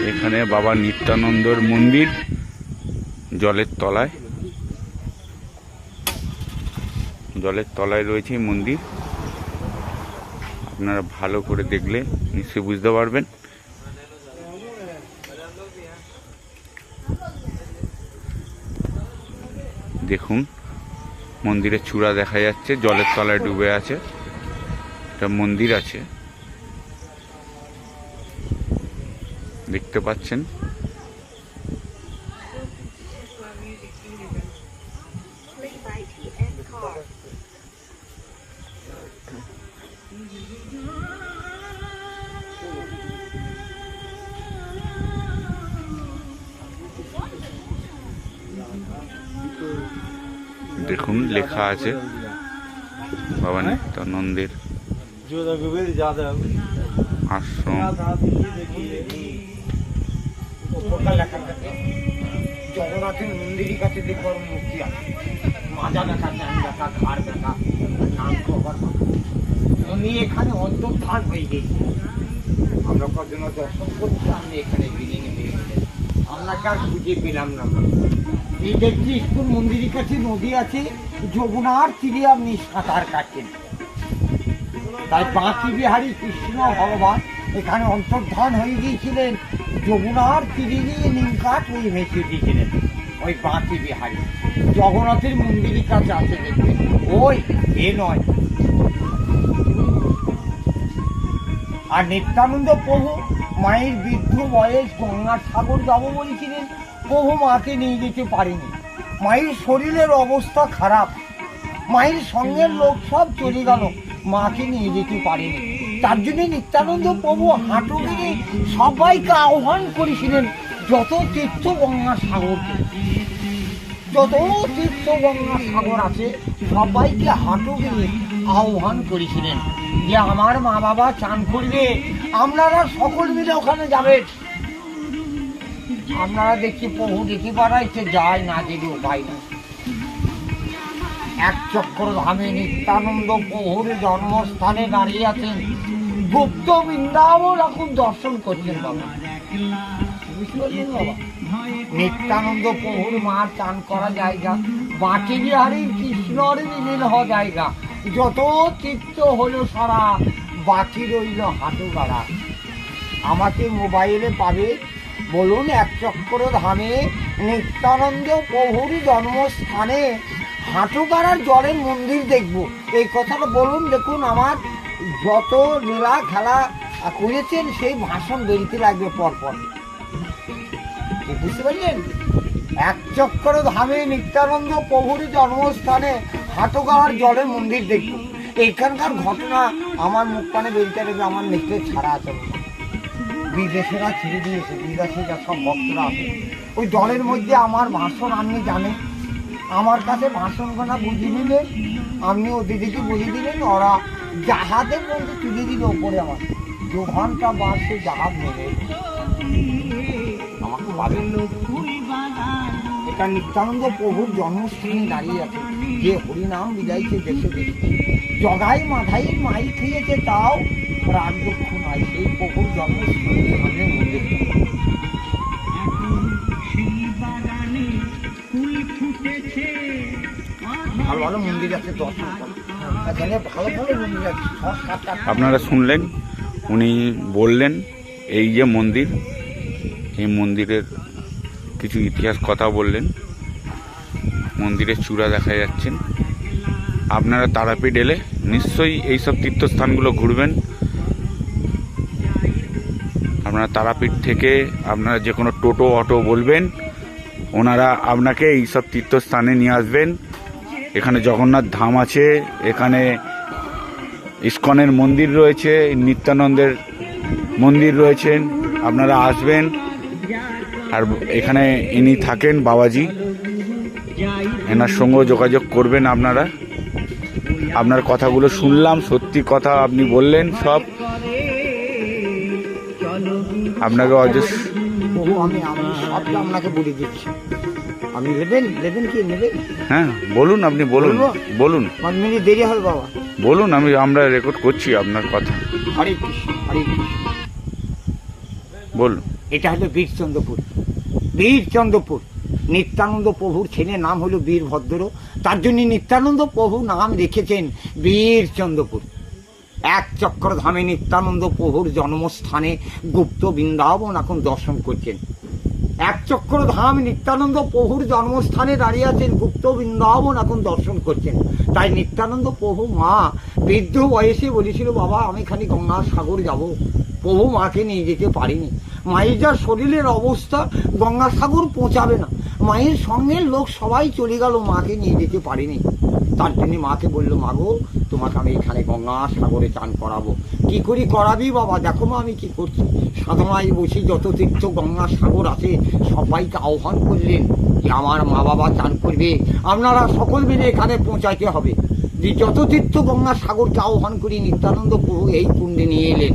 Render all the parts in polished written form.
এখানে বাবা নিত্যানন্দর মন্দির জলের তলায় রয়েছে এই মন্দির। আপনারা ভালো করে দেখলে নিশ্চয়ই বুঝতে পারবেন। দেখুন মন্দিরের চূড়া দেখা যাচ্ছে, জলের তলায় ডুবে আছে। একটা মন্দির আছে দেখতে পাচ্ছেন। দেখুন লেখা আছে বাবা নিত্যানন্দের আশ্রম। জগন্নাথের মন্দিরের কাছে দেখবার মূর্তি আছে, মাজা দেখা, চ্যান দেখা, ঘাড় দেখা, উনি এখানে অন্তর্ধান হয়ে গেছে। আমরা কজন দর্শন করছি, আপনি এখানে বিলীন হয়ে গেলেন, আপনাকে আর খুঁজে পেলাম না। এই দেখছি স্কুল মন্দিরের কাছে নদী আছে, যমুনার তীরে আপনি সাঁতার কাটছেন। তাই বাঁকি বিহারী কৃষ্ণ ভগবান এখানে অন্তর্ধান হয়ে গিয়েছিলেন, যমুনার তীরে গিয়ে নিম কাঠ ওই ভেসে দিয়েছিলেন। ওই বাঁকি বিহারী জগন্নাথের মন্দিরের কাছে আছে, দেখবেন ওই এ নয়। আর নিত্যানন্দ প্রভু মায়ের বৃদ্ধ বয়স, গঙ্গার সাগর যাবো বলেছিলেন, প্রভু মাকে নিয়ে যেতে পারেনি। মায়ের শরীরের অবস্থা খারাপ, মায়ের সঙ্গের লোক সব চলে গেল, মাকে নিয়ে যেতে পারেনি। তার জন্য নিত্যানন্দ প্রভু হাঁটু গেড়ে সবাইকে আহ্বান করেছিলেন, যত তীর্থ গঙ্গার সাগরকে, যত তীর্থ গঙ্গার সাগর আছে সবাইকে হাঁটু গেড়ে আহ্বান করেছিলেন যে আমার মা বাবা চান করবে, আপনারা সকল মিলে ওখানে যাবেন। আপনারা দেখছি প্রভু দেখি পাড়াইছে, যায় না যেতে উপায় না। এক চক্র ধামে নিত্যানন্দ প্রভুর জন্মস্থানে দাঁড়িয়ে আছেন, গুপ্ত বৃন্দাবন এখন দর্শন করছেন বাবা। নিত্যানন্দ প্রভুর মা চান করা জায়গা, বাঁকি বিহারীর কৃষ্ণর মিলিন হওয়া জায়গা, যত তীর্থ হলো সারা, বাকি রইল হাঁটু গাড়া। আমাকে মোবাইলে পাবে, বলুন এক চক্র ধামে নিত্যানন্দ প্রভুর জন্মস্থানে হাঁটু গাড়ার জলের মন্দির দেখবো, এই কথাটা বলুন। দেখুন আমার যত লীলা খেলা করেছেন সেই ভাষণ বেরিতে লাগবে পরপর, বুঝতে পারলেন? এক চক্র ধামে নিত্যানন্দ প্রভুর জন্মস্থানে হাঁটু গাড়ার জলের মন্দির দেখবো। এখানকার ঘটনা আমার মুখ কানে বেরিতে লাগবে, আমার নেটে ছাড়া আছে। বিদেশেরা ছেড়ে দিয়েছে, বিদেশে যা সব ভক্তরা আছে, ওই জলের মধ্যে আমার ভাষণ আপনি জানেন, আমার কাছে ভাষণ গোনা বুঝিয়ে দিলেন, আপনি ওদিকে বুঝিয়ে দিলেন, ওরা জাহাজের মধ্যে তুলে দিল ওপরে। আমার 2 ঘন্টা বাসে জাহাজ নেবে আমাকে পাবেন। এটা নিত্যানন্দ প্রভুর জন্মস্থানে দাঁড়িয়ে আছে, যে হরিনাম বিদাইছে দেশে দেশে, জগাই মাথাই মাই খেয়েছে, তাও রাগ দুঃখ নাই। সেই প্রভুর জন্মস্থানে সামনে মন্দির, ভালো ভালো মন্দির আছে, দর্শন এখানে ভালো ভালো মন্দির আছে। আপনারা শুনলেন, উনি বললেন এই যে মন্দির, এই মন্দিরের কিছু ইতিহাস কথা বললেন। মন্দিরের চূড়া দেখা যাচ্ছেন। আপনারা তারাপীঠ এলে নিশ্চয়ই এইসব তীর্থস্থানগুলো ঘুরবেন। আপনারা তারাপীঠ থেকে আপনারা যে কোনো টোটো অটো বলবেন, ওনারা আপনাকে এইসব তীর্থস্থানে নিয়ে আসবেন। এখানে জগন্নাথ ধাম আছে, এখানে ইস্কনের মন্দির রয়েছে, নিত্যানন্দের মন্দির রয়েছেন। আপনারা আসবেন, আর এখানে ইনি থাকেন বাবাজি, এনার সঙ্গেও যোগাযোগ করবেন আপনারা। আপনার কথাগুলো শুনলাম, সত্যি কথা আপনি বললেন সব। আপনাকে অজস্র প্রভু আমি সবটা আপনাকে বলে দিচ্ছি। আপনি নেবেন কি নেবেন? হ্যাঁ বলুন, আপনি বলুন, বলবো? বলুন 5 মিনিট দেরি হবে বাবা। বলুন, আমরা রেকর্ড করছি আপনার কথা, হরে কৃষ্ণ হরে কৃষ্ণ। বলুন। এটা হলো বীরচন্দ্রপুর। বীরচন্দ্রপুর নিত্যানন্দ প্রভুর ছেলে নাম হলো বীরভদ্র, তার জন্য নিত্যানন্দ প্রভু নাম রেখেছেন বীরচন্দ্রপুর। এক চক্রধামে নিত্যানন্দ প্রভুর জন্মস্থানে গুপ্ত বৃন্দাবন এখন দর্শন করছেন। এক চক্রধাম নিত্যানন্দ প্রভুর জন্মস্থানে দাঁড়িয়ে আছেন, গুপ্ত বৃন্দাবন এখন দর্শন করছেন। তাই নিত্যানন্দ প্রভু মা বৃদ্ধ বয়সে বলেছিল, বাবা আমি খালি গঙ্গা সাগর যাব। প্রভু মাকে নিয়ে যেতে পারিনি। মায়ের যা শরীরের অবস্থা, গঙ্গা সাগর পৌঁছাবে না। মায়ের সঙ্গে লোক সবাই চলে গেল, মাকে নিয়ে যেতে পারিনি। তার জন্য মাকে বললো, মাগো তোমাকে আমি এখানে গঙ্গা সাগরে চান করাবো। কি করি করাবি বাবা? দেখো মা আমি কি করছি। সাধনায় বসি যত তীর্থ গঙ্গা সাগর আছে সবাইকে আহ্বান করলেন যে আমার মা বাবা চান করবে, আপনারা সকল মিলে এখানে পৌঁছাইতে হবে। যে যত তীর্থ গঙ্গা সাগরকে আহ্বান করি নিত্যানন্দ প্রভু এই কুণ্ডে নিয়ে এলেন।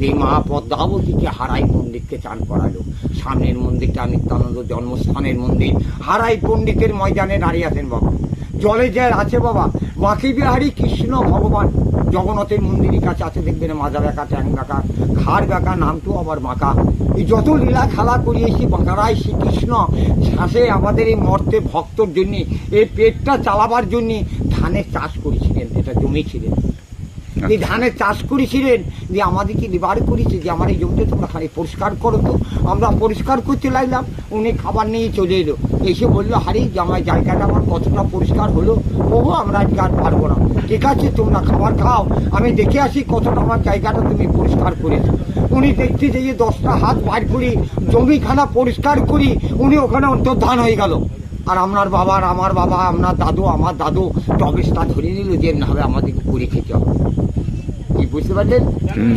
যে মা পদ্মাবতীকে হারাই পণ্ডিতকে চান করালো। সামনের মন্দিরটা নিত্যানন্দ জন্মস্থানের মন্দির। হারাই পণ্ডিতের ময়দানে দাঁড়িয়ে আছেন বাবা। জলে যে আছে বাবা বাঁকি বিহারী কৃষ্ণ ভগবান জগন্নাথের মন্দিরের কাছে আছে, দেখবেন মাজা বেঁকা, ট্যাং বেঁকা, ঘাড় বেঁকা, নামটো আবার বাঁকা। এই যত লীলা খেলা করিয়েছি বাঁকারাই শ্রীকৃষ্ণ শ্বাসে আমাদের এই মর্তে ভক্তর জন্য, এই পেটটা চালাবার জন্য ধানের চাষ করেছিলেন। এটা জমি ছিলেন, এই ধানের চাষ করেছিলেন। যে আমাদেরকে লিবার করেছে যে আমার এই জমিতে তোমরা খালি পরিষ্কার করো। তো আমরা পরিষ্কার করতে লাগলাম, উনি খাবার নিয়ে চলে এলো। এসে বললো, হারি যে আমার জায়গাটা আমার কতটা পরিষ্কার হলো। ওহো আমরা আজকে আর পারবো না, ঠিক আছে তোমরা খাবার খাও, আমি দেখে আসি কতটা আমার জায়গাটা তুমি পরিষ্কার করেছো। উনি দেখতে যেয়ে 10টা হাত বার করি জমিখানা পরিষ্কার করি, উনি ওখানে অন্তর্ধান হয়ে গেল। আর আমার বাবা, আপনার দাদু, আমার দাদু টবেসটা ধরে নিল যে না হবে আমাদেরকে করে খেতে হবে। কি বুঝতে পারলেন?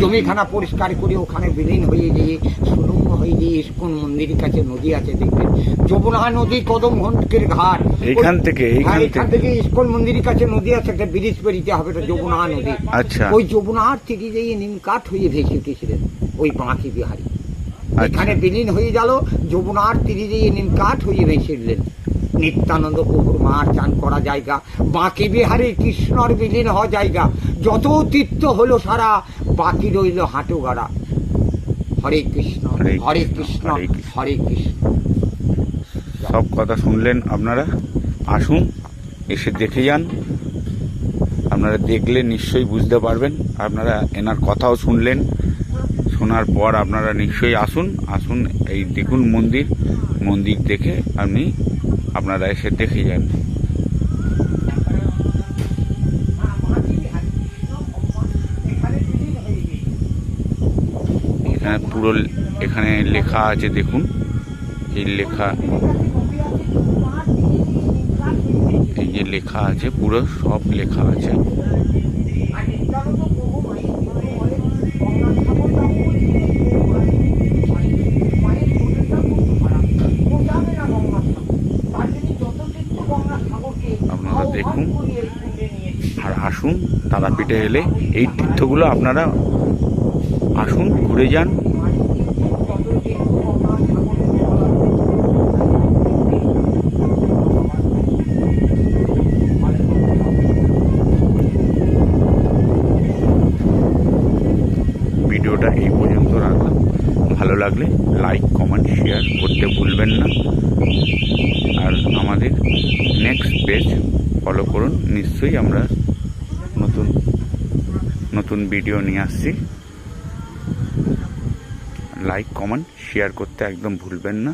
জমিখানা পরিষ্কার করে ওখানে বিলীন হয়ে গিয়ে সুরঙ্গ হয়ে গিয়ে ইস্কন মন্দিরের কাছে নদী আছে, দেখবেন যমুনা নদী কদম ঘন্টের ঘাট। এইখান থেকে ইস্কন মন্দিরের কাছে নদী আছে, একটা ব্রিজ পেরিতে হবে, এটা যমুনা নদী। আচ্ছা, ওই যমুনার থেকে যেয়ে নিমকাঠ হয়ে ভেসে উঠেছিলেন ওই বাঁকি বিহারী। এখানে বিলীন হয়ে গেল, যমুনার তীরে যেয়ে নিমকাঠ হয়ে ভেসে উঠলেন। নিত্যানন্দ প্রভুর মার চান করা জায়গা, বাঁকি বিহারী কৃষ্ণর বিলীন হওয়া জায়গা। যত তীর্থ হলো সারা, বাকি রইল হাঁটু গাড়া। হরে কৃষ্ণ হরে কৃষ্ণ হরে কৃষ্ণ। সব কথা শুনলেন আপনারা, আসুন এসে দেখে যান। আপনারা দেখলে নিশ্চয়ই বুঝতে পারবেন। আপনারা এনার কথাও শুনলেন, শোনার পর আপনারা নিশ্চয়ই আসুন এই দেখুন মন্দির দেখে আপনারা এসে দেখে যান। এখানে পুরো এখানে লেখা আছে, দেখুন এই যে লেখা আছে, পুরো সব লেখা আছে। আপনারা দেখুন আর আসুন। তারাপীঠে এলে এই তীর্থগুলো আপনারা আসুন, ঘুরে যান। ভিডিওটা এই পর্যন্ত রাখলাম। ভালো লাগলে লাইক, কমেন্ট, শেয়ার করতে ভুলবেন না। আর আমাদের নেক্সট পেজ ফলো করুন। নিশ্চয়ই আমরা নতুন ভিডিও নিয়ে আসছি। লাইক, কমেন্ট, শেয়ার করতে একদম ভুলবেন না।